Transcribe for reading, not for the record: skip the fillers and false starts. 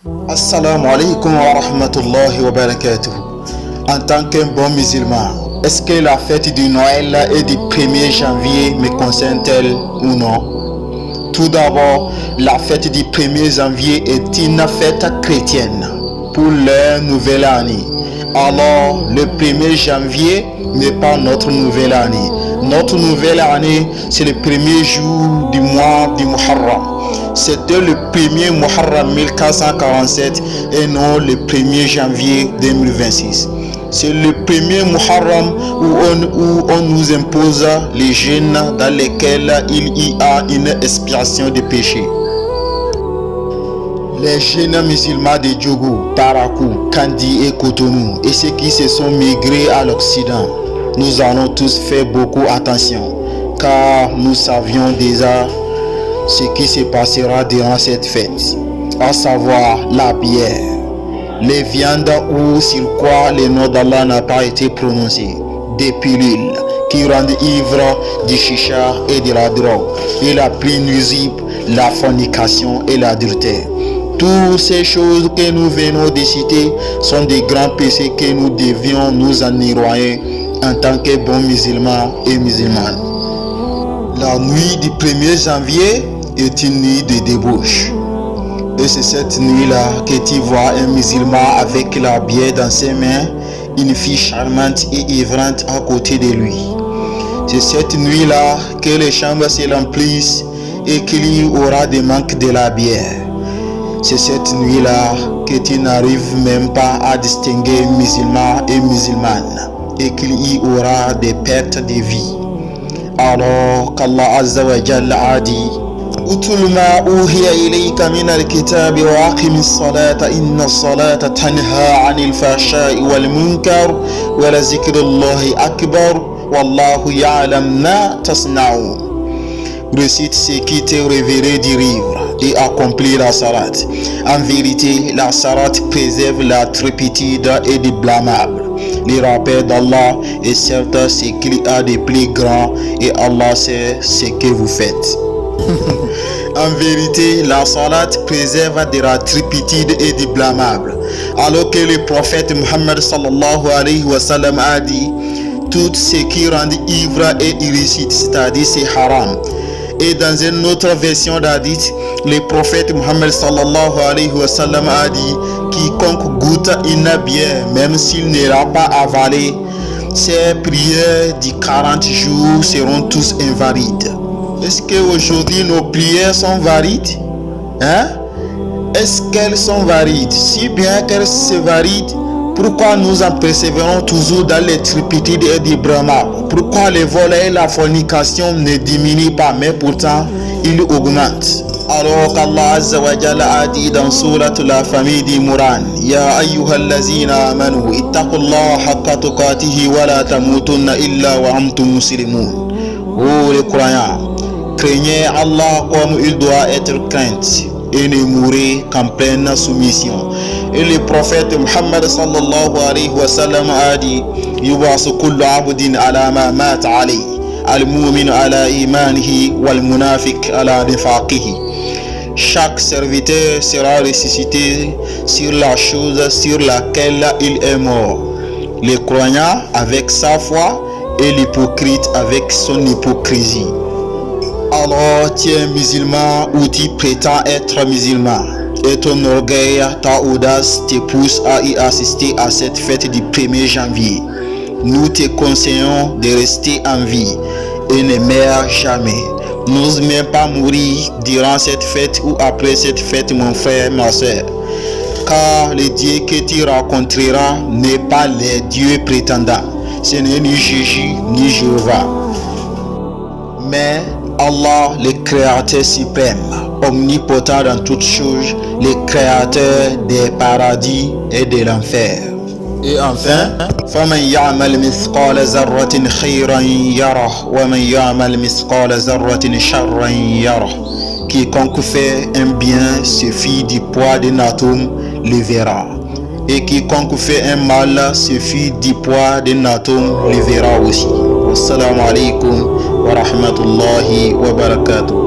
Assalamu alaikum wa rahmatullahi wa barakatuh. En tant qu'un bon musulman, est-ce que la fête du Noël et du 1er janvier me concerne-t-elle ou non? Tout d'abord, la fête du 1er janvier est une fête chrétienne pour leur nouvelle année. Alors, le 1er janvier n'est pas notre nouvelle année. Notre nouvelle année, c'est le premier jour du mois du Muharram. C'était le 1er Muharram 1447 et non le 1er janvier 2026. C'est le 1er Muharram où on nous impose les jeûnes dans lesquels il y a une expiation de péché. Les jeunes musulmans de Djougou, Parakou, Kandi et Cotonou et ceux qui se sont migrés à l'Occident, nous allons tous faire beaucoup attention car nous savions déjà ce qui se passera durant cette fête, à savoir la bière, les viandes ou sur quoi le nom d'Allah n'a pas été prononcé, des pilules qui rendent ivre, du chicha et de la drogue, et la plus nuisible, la fornication et l'adultère. Toutes ces choses que nous venons de citer sont des grands péchés que nous devions nous en éloigner en tant que bons musulmans et musulmanes. La nuit du 1er janvier est une nuit de débauche. Et c'est cette nuit-là que tu vois un musulman avec la bière dans ses mains, une fille charmante et ivrante à côté de lui. C'est cette nuit-là que les chambres se remplissent et qu'il y aura des manques de la bière. C'est cette nuit-là que tu n'arrives même pas à distinguer musulmans et musulmanes et qu'il y aura des pertes de vie. Alors qu'Allah Azza wa Jalla a dit: Utul ma uhiya ilayka min al-kitab wa aqim as-salata inna as-salata tanha 'anil fahsha'i wal munkar wa la zikrullahi akbar wallahu ya'lam ma tasna'un. Récite ce qui t'est révélé du livre et accomplis la salat. En vérité, la salat préserve la turpitude et du blâmable. Le rappel d'Allah est certes ce qu'il y a de plus grand et Allah sait ce que vous faites. En vérité, la salat préserve de la turpitude et du blâmable. Alors que le prophète Muhammad sallallahu alayhi wa sallam a dit: tout ce qui rend ivre est illicite, c'est-à-dire c'est haram. Et dans une autre version d'hadith, le prophète Muhammad sallallahu alayhi wa sallam a dit: quiconque goûte une bière, même s'il ne l'a pas avalée, ses prières du 40 jours seront tous invalides. Est-ce qu'aujourd'hui nos prières sont valides? Est-ce qu'elles sont valides? Si bien qu'elles se valident, pourquoi nous en persévérons toujours dans les turpitudes et du blâmable? Pourquoi les vols et la fornication ne diminuent pas, mais pourtant ils augmentent? Alors qu'Allah Azza wa Jalla a dit dans Surat la famille d'Imran: Ya ayyuhallazina amanu ittaqullaha haqqa tuqatihi wa la tamutunna illa wa antum muslimun. Oh les croyants, craignez Allah comme il doit être craint et ne mourrez qu'en pleine soumission. Et le prophète Muhammad sallallahu alayhi wa sallam a dit: Yubasu kullu abdin ala ma mata alayhi, al-mu'min ala imanihi wal munafiq ala nifaqihi. Chaque serviteur sera ressuscité sur la chose sur laquelle il est mort. Le croyant avec sa foi et l'hypocrite avec son hypocrisie. Alors tu es musulman ou tu prétends être musulman, et ton orgueil, ta audace te pousse à y assister à cette fête du 1er janvier. Nous te conseillons de rester en vie et ne meurs jamais. N'ose même pas mourir durant cette fête ou après cette fête, mon frère, ma soeur. Car le Dieu que tu rencontreras n'est pas les dieux prétendants. Ce n'est ni Jésus ni Jéhovah, mais Allah, le Créateur suprême, omnipotent dans toutes choses, le Créateur des paradis et de l'enfer. Et enfin, فَمَنْ يَعْمَلْ مِثْقَالَ ذَرَّةٍ خَيْرًا يَرَهُ وَمَنْ يَعْمَلْ مِثْقَالَ ذَرَّةٍ شَرًّا يَرَهُ. Quiconque fait un bien suffit du poids d'un atome le verra. Et quiconque fait un mal suffit du poids d'un atome le verra aussi. Wassalamu alaikum wa rahmatullahi wa barakatuh.